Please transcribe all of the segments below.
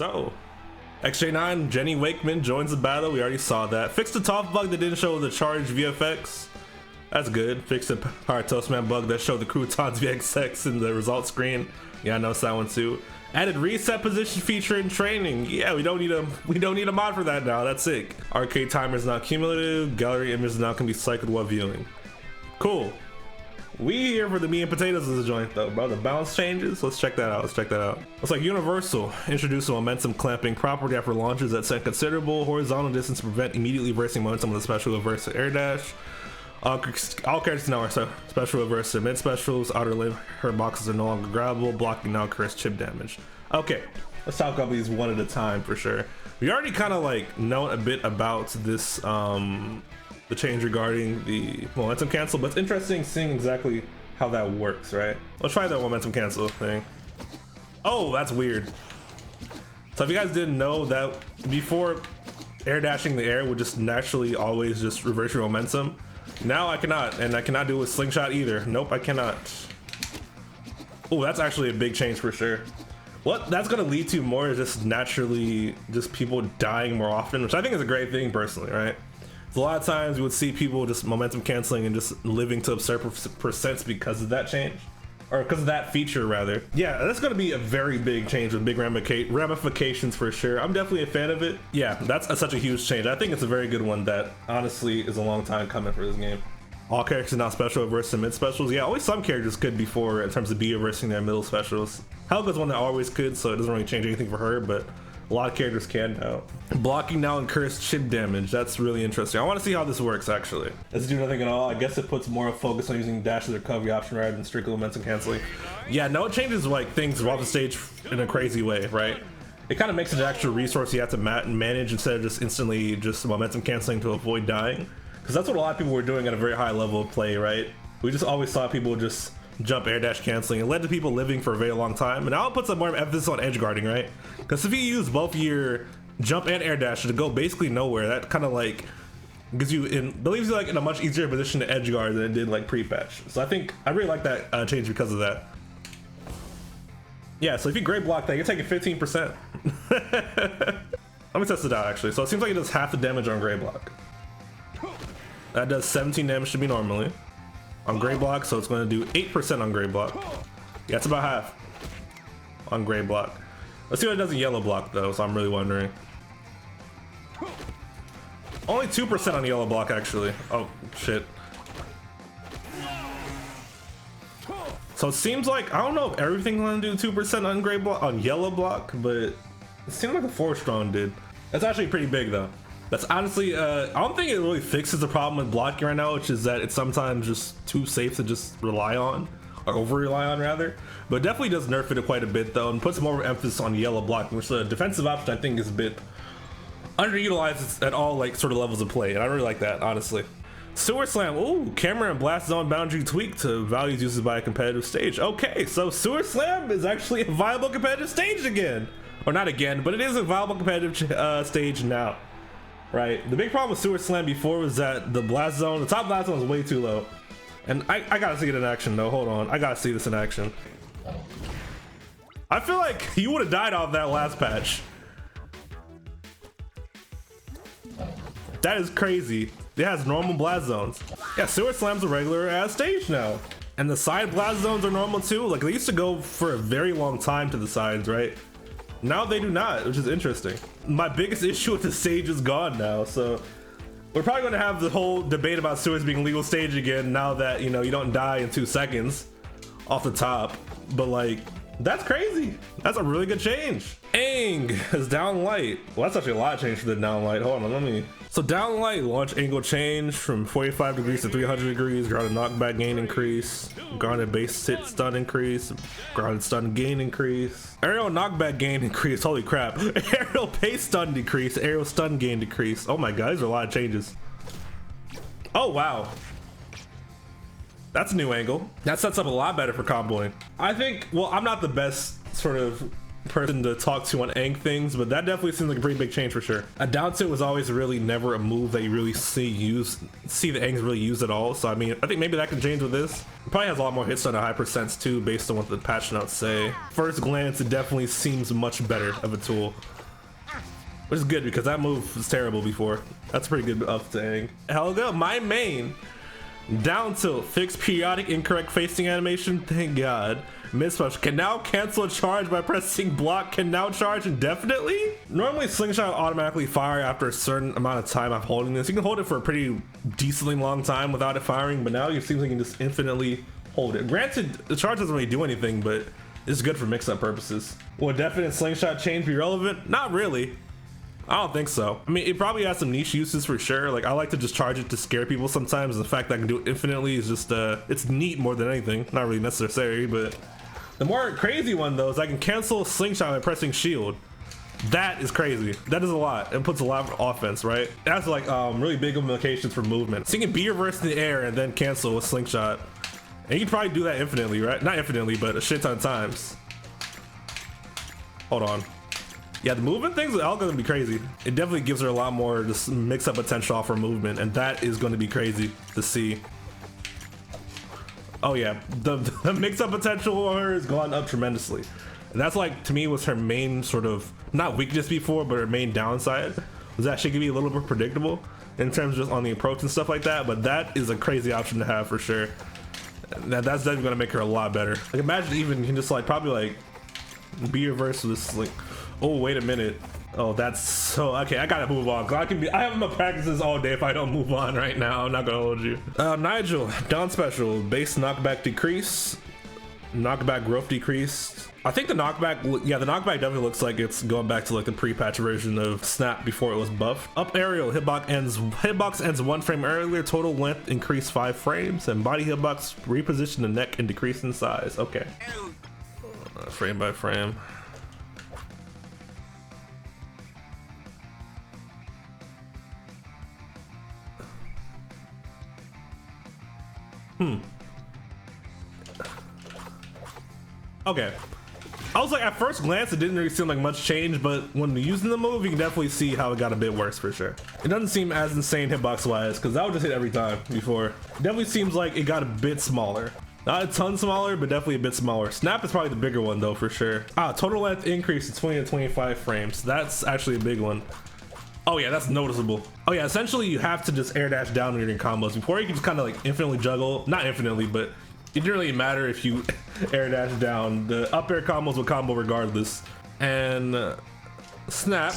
So, X-J9, Jenny Wakeman joins the battle. We already saw that. Fixed the Toph bug that didn't show the charge VFX. That's good. Fixed the Power Toastman bug that showed the croutons VXX in the result screen. Yeah, I noticed that one too. Added reset position feature in training. Yeah, we don't need a mod for that now. That's sick. Arcade timer is not cumulative. Gallery image is now can be cycled while viewing. Cool. We here for the meat and potatoes of the joint though, bro. The balance changes. Let's check that out. Looks like Universal introduced a momentum clamping property after launches that set considerable horizontal distance to prevent immediately reversing momentum with a special reverse air dash. All characters now are special reverse to mid specials. Outer limb, her boxes are no longer grabbable. Blocking now incurs chip damage. Okay, let's talk about these one at a time for sure. We already kind of like know a bit about this, the change regarding the momentum cancel, but it's interesting seeing exactly how that works, right? Let's try that momentum cancel thing. Oh, that's weird. So if you guys didn't know that before, air dashing the air would just naturally always just reverse your momentum. Now I cannot, and I cannot do it with slingshot either. Nope, I cannot. Oh, that's actually a big change for sure. What that's gonna lead to more is just naturally just people dying more often, which I think is a great thing personally, right? A lot of times you would see people just momentum canceling and just living to absurd percents because of that change, or because of that feature rather. Yeah, that's gonna be a very big change with big ramifications for sure. I'm definitely a fan of it. Yeah, that's such a huge change. I think it's a very good one that honestly is a long time coming for this game. All characters now special reverse and mid specials. Yeah, only some characters could before in terms of B reversing their middle specials. Helga's one that always could, so it doesn't really change anything for her, but a lot of characters can now. Blocking now incurs chip damage. That's really interesting. I want to see how this works actually. Does it do nothing at all? I guess it puts more focus on using dash as a recovery option rather than strictly momentum canceling. Yeah, no, it changes like things off the stage in a crazy way, right? It kind of makes it an actual resource you have to manage instead of just instantly just momentum canceling to avoid dying. Because that's what a lot of people were doing at a very high level of play, right? We just always saw people just jump air dash canceling. It led to people living for a very long time, and now it puts some more emphasis on edge guarding, right? Because if you use both your jump and air dash to go basically nowhere, that kind of like gives you leaves you like in a much easier position to edge guard than it did like pre-patch. So I really like that change because of that. Yeah, so if you gray block that, you're taking 15%. Let me test it out actually. So it seems like it does half the damage on gray block. That does 17 damage to me normally on gray block, so it's going to do 8% on gray block. Yeah, it's about half on gray block. Let's see what it does in yellow block though, so I'm really wondering. Only 2% on yellow block actually. Oh shit. So it seems like, I don't know if everything's going to do 2% on gray block, on yellow block, but it seems like the 4 strong did. That's actually pretty big though. That's honestly, I don't think it really fixes the problem with blocking right now, which is that it's sometimes just too safe to just rely on, or over rely on rather. But it definitely does nerf it quite a bit though, and puts more emphasis on yellow blocking, which the defensive option I think is a bit underutilized at all like sort of levels of play, and I really like that honestly. Sewer Slam, ooh, camera and blast zone boundary tweak to values used by a competitive stage. Okay, so Sewer Slam is actually a viable competitive stage again. Or not again, but it is a viable competitive stage now. Right, the big problem with Sewer Slam before was that the blast zone, the top blast zone was way too low. And I gotta see it in action though, hold on, I gotta see this in action. I feel like you would have died off that last patch. That is crazy. It has normal blast zones. Yeah, Sewer Slam's a regular ass stage now. And the side blast zones are normal too. Like they used to go for a very long time to the sides, right? Now they do not, which is interesting. My biggest issue with the stage is gone now, so we're probably going to have the whole debate about sewers being legal stage again now that, you know, you don't die in 2 seconds off the top. But like, that's crazy. That's a really good change. Aang is down light. Well, that's actually a lot of change for the down light. Hold on, let me. So down light, launch angle change from 45 degrees to 300 degrees, grounded knockback gain increase, grounded base hit stun increase, grounded stun gain increase, aerial knockback gain increase, holy crap, aerial base stun decrease, aerial stun gain decrease. Oh my god, these are a lot of changes. Oh wow. That's a new angle. That sets up a lot better for comboing. I think, well, I'm not the best sort of person to talk to on Aang things, but that definitely seems like a pretty big change for sure. A down tilt was always really never a move that you really see the Aang's really used at all. So I mean, I think maybe that can change with this. It probably has a lot more hits on a high percents too, based on what the patch notes say. First glance, it definitely seems much better of a tool, which is good because that move was terrible before. That's pretty good up to Aang. Helga, my main. Down tilt, fixed periodic incorrect facing animation, thank God. Mismatch, can now cancel a charge by pressing block, can now charge indefinitely? Normally slingshot will automatically fire after a certain amount of time I'm holding this. You can hold it for a pretty decently long time without it firing, but now it seems like you can just infinitely hold it. Granted, the charge doesn't really do anything, but it's good for mix-up purposes. Will a definite slingshot change be relevant? Not really. I don't think so. I mean, it probably has some niche uses for sure. Like, I like to just charge it to scare people sometimes. The fact that I can do it infinitely is just, it's neat more than anything. Not really necessary, but the more crazy one though is I can cancel slingshot by pressing shield. That is crazy. That is a lot. It puts a lot of offense, right? It has like really big implications for movement. So you can be reversed in the air and then cancel with slingshot. And you can probably do that infinitely, right? Not infinitely, but a shit ton of times. Hold on. Yeah, the movement things with Helga gonna be crazy. It definitely gives her a lot more just mix-up potential off her movement, and that is going to be crazy to see. Oh yeah, the mix-up potential for her has gone up tremendously. And that's like, to me, was her main sort of, not weakness before, but her main downside, was that she could be a little bit predictable in terms of just on the approach and stuff like that, but that is a crazy option to have for sure. That's definitely gonna make her a lot better. Like, imagine even you can just like, probably like, be reversed with this, like, oh, wait a minute. Oh, that's so, okay, I gotta move on. I have my practices all day if I don't move on right now. I'm not gonna hold you. Nigel, down special, base knockback decrease, knockback growth decrease. I think the knockback, yeah, the knockback definitely looks like it's going back to like the pre-patch version of Snap before it was buffed. Up aerial, hitbox ends 1 frame earlier, total length increase 5 frames, and body hitbox reposition the neck and decrease in size. Okay. Frame by frame. Okay. I was like, at first glance, it didn't really seem like much change, but when using the move, you can definitely see how it got a bit worse for sure. It doesn't seem as insane hitbox wise, because that would just hit every time before. It definitely seems like it got a bit smaller. Not a ton smaller, but definitely a bit smaller. Snap is probably the bigger one though, for sure. Total length increase to 20 to 25 frames. That's actually a big one. Oh yeah, that's noticeable. Oh yeah, essentially you have to just air dash down when you're in combos. Before you can just kind of like infinitely juggle, not infinitely, but it didn't really matter if you air dash down. The up air combos will combo regardless. And snap.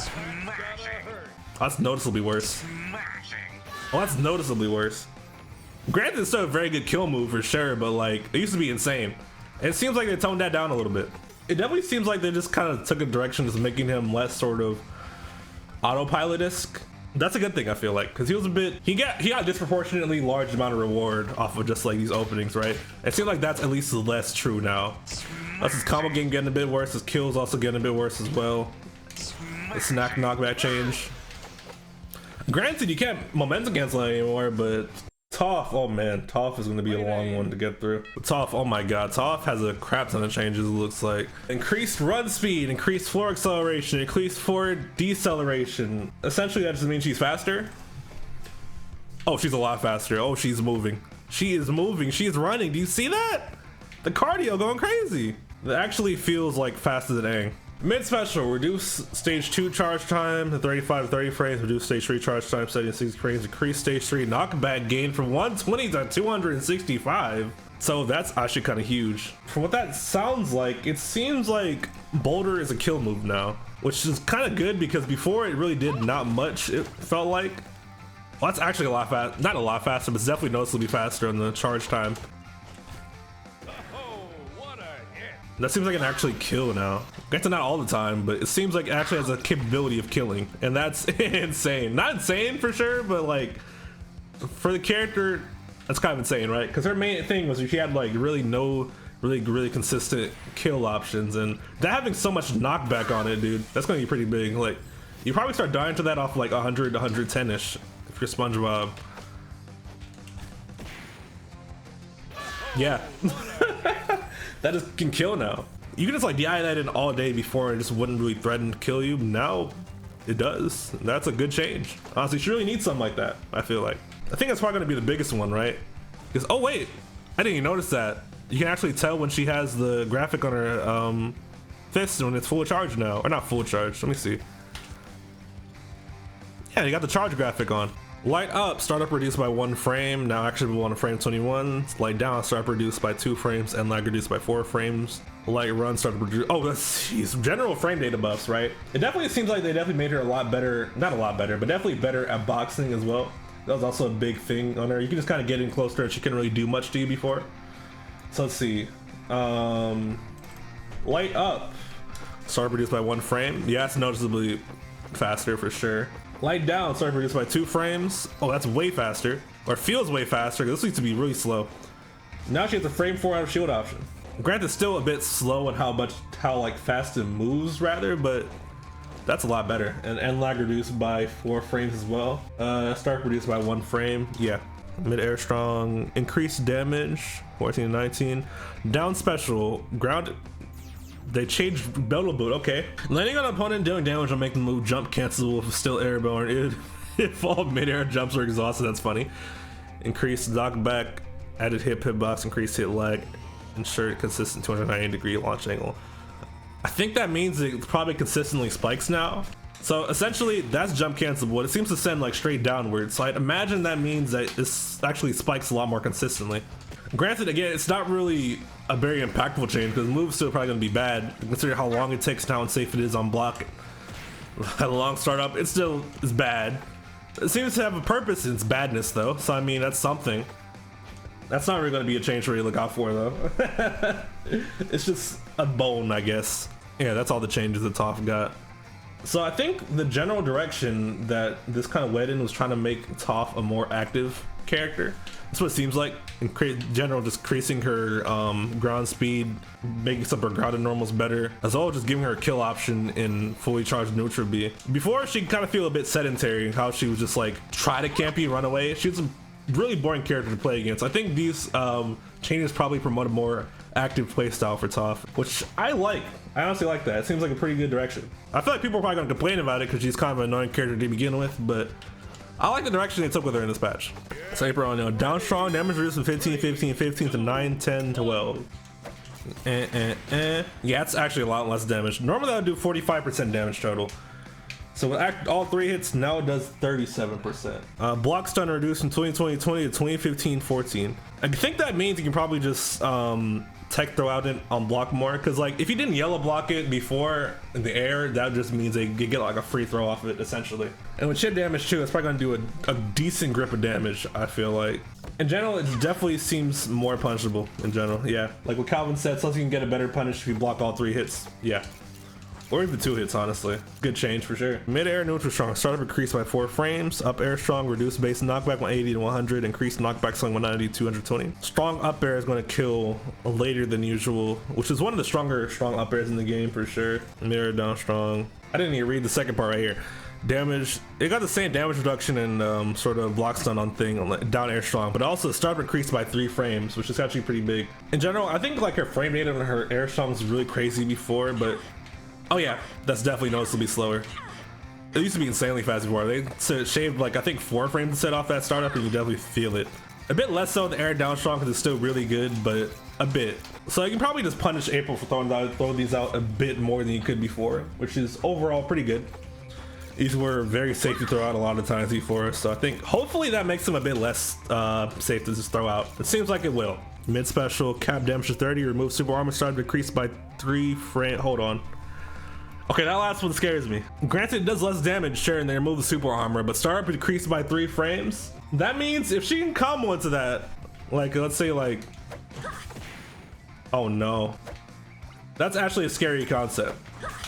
That's noticeably worse. Well, that's noticeably worse. Granted, it's still a very good kill move for sure, but like, it used to be insane. And it seems like they toned that down a little bit. It definitely seems like they just kind of took a direction just making him less sort of autopilot-esque. That's a good thing, I feel like, because he was a bit, he got a disproportionately large amount of reward off of just like these openings, right? It seems like that's at least less true now. That's his combo game getting a bit worse, his kills also getting a bit worse as well. The snack knockback change. Granted, you can't momentum cancel anymore, but Toph, oh man, Toph is going to be a long one to get through. But Toph, oh my god, Toph has a crap ton of changes, it looks like. Increased run speed, increased floor acceleration, increased forward deceleration. Essentially, that just means she's faster. Oh, she's a lot faster. Oh, she's moving. She is moving, she is running. Do you see that? The cardio going crazy. It actually feels like faster than Aang. Mid special, reduce stage 2 charge time to 35 to 30 frames, reduce stage 3 charge time 76 frames, increase stage 3 knockback gain from 120 to 265. So that's actually kind of huge. From what that sounds like, it seems like Boulder is a kill move now, which is kind of good because before it really did not much, it felt like. Well, that's actually a lot fast, not a lot faster, but it's definitely noticeably faster on the charge time. That seems like an actually kill now. Granted, not all the time, but it seems like it actually has a capability of killing, and that's insane. Not insane for sure, but like for the character, that's kind of insane, right? Because her main thing was she had like really no really consistent kill options, and that having so much knockback on it, dude, that's gonna be pretty big. Like you probably start dying to that off like 100 to 110ish if you're SpongeBob. Yeah. That can kill now. You can just like DI that in all day before and it just wouldn't really threaten to kill you. Now it does. That's a good change. Honestly, she really needs something like that, I feel like. I think that's probably gonna be the biggest one, right? Because, oh wait, I didn't even notice that. You can actually tell when she has the graphic on her fist when it's full charge now. Or not full charge, let me see. Yeah, you got the charge graphic on. Light up, startup reduced by 1 frame, now actionable on frame 21. Light down, startup reduced by 2 frames, and lag reduced by 4 frames. Light run, startup reduced. Oh, that's geez, general frame data buffs, right? It definitely seems like they definitely made her a lot better, not a lot better, but definitely better at boxing as well. That was also a big thing on her. You can just kind of get in close to her and she couldn't really do much to you before. So let's see. Light up, startup reduced by 1 frame. Yeah, it's noticeably faster for sure. Light down, startup reduced by 2 frames. Oh, that's way faster. Or it feels way faster. This needs to be really slow. Now she has a frame 4 out of shield option. Granted, still a bit slow in how like fast it moves rather, but that's a lot better. And lag reduced by 4 frames as well. Startup reduced by 1 frame. Yeah. Mid-air strong, increased damage, 14 to 19. Down special, ground. They changed Bellow Boot, okay. Landing on an opponent dealing damage will make the move jump cancelable if still airborne. If all mid-air jumps are exhausted, that's funny. Increased knockback, added hitbox, increased hit lag, ensured consistent 290-degree launch angle. I think that means it probably consistently spikes now. So essentially that's jump cancelable. It seems to send like straight downwards. So I'd imagine that means that this actually spikes a lot more consistently. Granted, again, it's not really a very impactful change because the move's still probably gonna be bad. Consider how long it takes now and safe it is on block. At a long startup, it still is bad. It seems to have a purpose in its badness though. So I mean, that's something. That's not really gonna be a change for you to look out for though. It's just a bone, I guess. Yeah, that's all the changes that Toph got. So I think the general direction that this kind of went in was trying to make Toph a more active character. That's what it seems like. In general, just increasing her ground speed, making some of her grounded normals better, as well as just giving her a kill option in fully charged neutral B. Before, she kind of feel a bit sedentary, how she was just like try to camp you, run away. She was a really boring character to play against. I think these changes probably promote a more active playstyle for Toph, which I like. I honestly like that. It seems like a pretty good direction. I feel like people are probably going to complain about it because she's kind of an annoying character to begin with, but I like the direction they took with her in this patch. So April on now. Down strong, damage reduced from 15, 15, 15 to 9, 10, 12. Yeah, it's actually a lot less damage. Normally that would do 45% damage total. So with all 3 hits, now it does 37%. Block stun reduced from 20-20-20 to 20-15-14. I think that means you can probably just tech throw out it on block more, because like if you didn't yellow block it before in the air, that just means they get like a free throw off of it essentially. And with chip damage too, it's probably gonna do a decent grip of damage. I feel like in general it definitely seems more punishable in general. Yeah, like what Calvin said, so you can get a better punish if you block all 3 hits. Yeah, or even 2 hits, honestly. Good change for sure. Mid-air neutral strong, startup increased by 4 frames. Up air strong, reduced base knockback 180 to 100, increased knockback swing 190 to 220. Strong up air is going to kill later than usual, which is one of the stronger strong up airs in the game for sure. Mid-air down strong. I didn't even read the second part right here. Damage, it got the same damage reduction and sort of block stun on thing on down air strong, but also startup increased by 3 frames, which is actually pretty big. In general, I think like her frame rate on her air strong was really crazy before, but oh yeah, that's definitely noticeably slower. It used to be insanely fast before. They shaved like I think 4 frames to set off that startup, and you definitely feel it. A bit less so the air down strong because it's still really good, but a bit. So you can probably just punish April for throwing these out a bit more than you could before, which is overall pretty good. These were very safe to throw out a lot of times before, so I think hopefully that makes them a bit less safe to just throw out. It seems like it will. Mid special, cap damage to 30, remove super armor, started decreased by 3 frames. Hold on. Okay, that last one scares me. Granted, it does less damage, sure, and they remove the super armor, but startup decreased by 3 frames. That means if she can combo into that, like let's say like, oh no, that's actually a scary concept.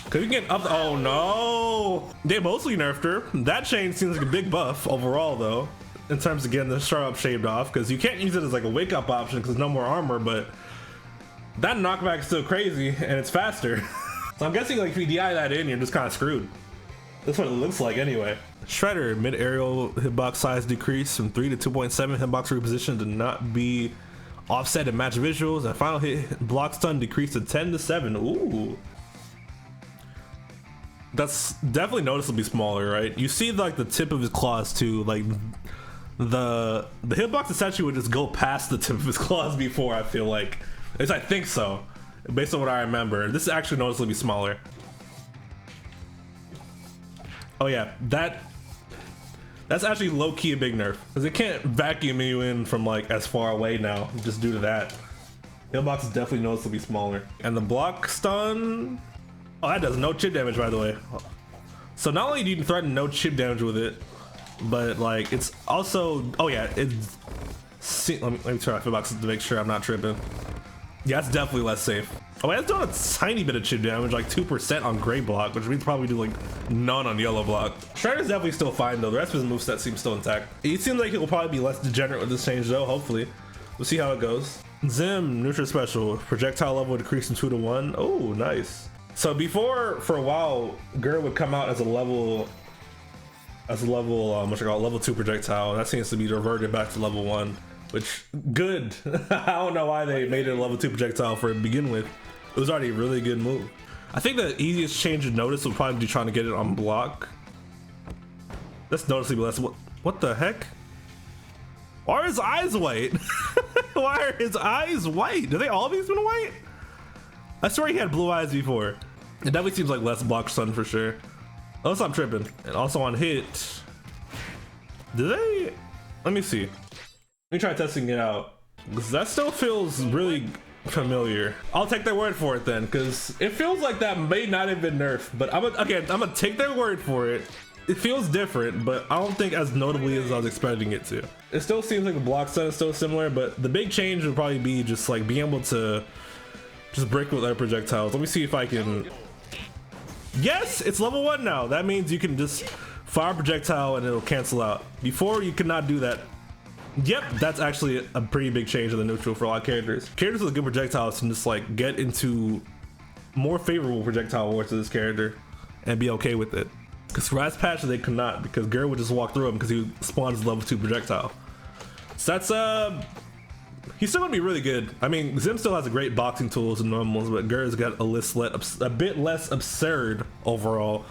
Cause you can get up. Oh no, they mostly nerfed her. That change seems like a big buff overall, though, in terms of getting the startup shaved off. Because you can't use it as like a wake up option because no more armor, but that knockback is still crazy and it's faster. So I'm guessing like if you DI that in, you're just kind of screwed. That's what it looks like anyway. Shredder, mid aerial hitbox size decrease from 3 to 2.7. Hitbox reposition to not be Offset and match visuals, and final hit block stun decreased to 10 to 7. Ooh. That's definitely noticeably smaller, right? You see like the tip of his claws too, like the hitbox essentially would just go past the tip of his claws before, I feel like. At least I think so, based on what I remember. This is actually noticeably smaller. Oh yeah, that's actually low-key a big nerf, because it can't vacuum you in from like as far away now, just due to that. Hitbox is definitely noticeably smaller. And the block stun, oh, that does no chip damage, by the way. So not only do you threaten no chip damage with it, but like it's also, oh yeah, it's, let me try my hitbox to make sure I'm not tripping. Yeah, it's definitely less safe. Oh, it's doing a tiny bit of chip damage, like 2% on gray block, which means probably do like none on yellow block. Strider's definitely still fine though. The rest of his moveset seems still intact. It seems like he'll probably be less degenerate with this change though, hopefully. We'll see how it goes. Zim, neutral special, projectile level decreased from 2 to 1. Oh, nice. So before, for a while, Gur would come out as a level, level 2 projectile. That seems to be reverted back to level 1, which good. I don't know why they made it a level 2 projectile for to begin with. It was already a really good move. I think the easiest change to notice would probably be trying to get it on block. That's noticeably less. What the heck? Why are his eyes white? Why are his eyes white? Do they always been white? I swear he had blue eyes before. It definitely seems like less block stun for sure. Unless I'm tripping. And also on hit. Do they? Let me see. Let me try testing it out. Because that still feels really familiar. I'll take their word for it then, because it feels like that may not have been nerfed, but I'm gonna take their word for it. It feels different, but I don't think as notably as I was expecting it to. It still seems like the block stun is still similar, but the big change would probably be just like being able to just break with other projectiles. Let me see if I can. Yes, it's level 1 now. That means you can just fire a projectile and it'll cancel out. Before you could not do that. Yep, that's actually a pretty big change in the neutral for a lot of characters. Characters with good projectiles can just like get into more favorable projectile wars to this character and be okay with it. Because last patch they could not, because Gur would just walk through him because he spawns level 2 projectile. So that's he's still gonna be really good. I mean, Zim still has a great boxing tools and normals, but Gur's got a bit less absurd overall.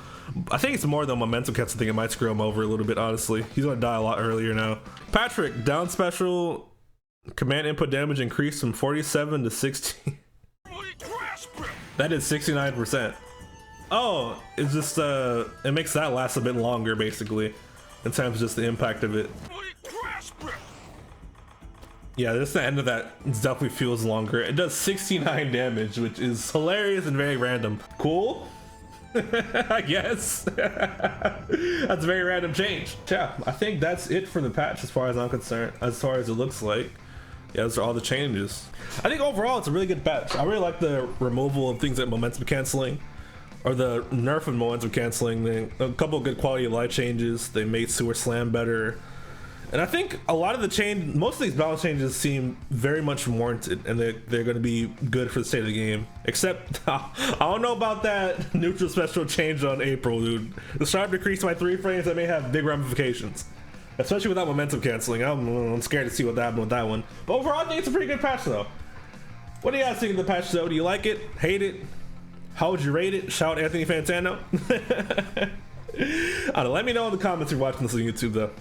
I think it's more the momentum catch. I think it might screw him over a little bit, honestly. He's gonna die a lot earlier now. Patrick, down special, command input damage increased from 47 to 60. That is 69%. Oh, it's just, it makes that last a bit longer, basically, in terms of just the impact of it. Yeah, just the end of that definitely feels longer. It does 69 damage, which is hilarious and very random. Cool? I guess. That's a very random change. Yeah, I think that's it for the patch as far as I'm concerned, as far as it looks like. Yeah, those are all the changes. I think overall it's a really good patch. I really like the removal of things like momentum canceling, or the nerf and momentum canceling. A couple of good quality of life changes. They made Sewer Slam better. And I think a lot of the change, most of these balance changes seem very much warranted, and they're going to be good for the state of the game. Except, I don't know about that neutral special change on April, dude. The sharp decrease by 3 frames, that may have big ramifications. Especially without momentum canceling. I'm scared to see what happened with that one. But overall, I think it's a pretty good patch, though. What do you guys think of the patch, though? Do you like it? Hate it? How would you rate it? Shout Anthony Fantano. I don't know, let me know in the comments if you're watching this on YouTube, though.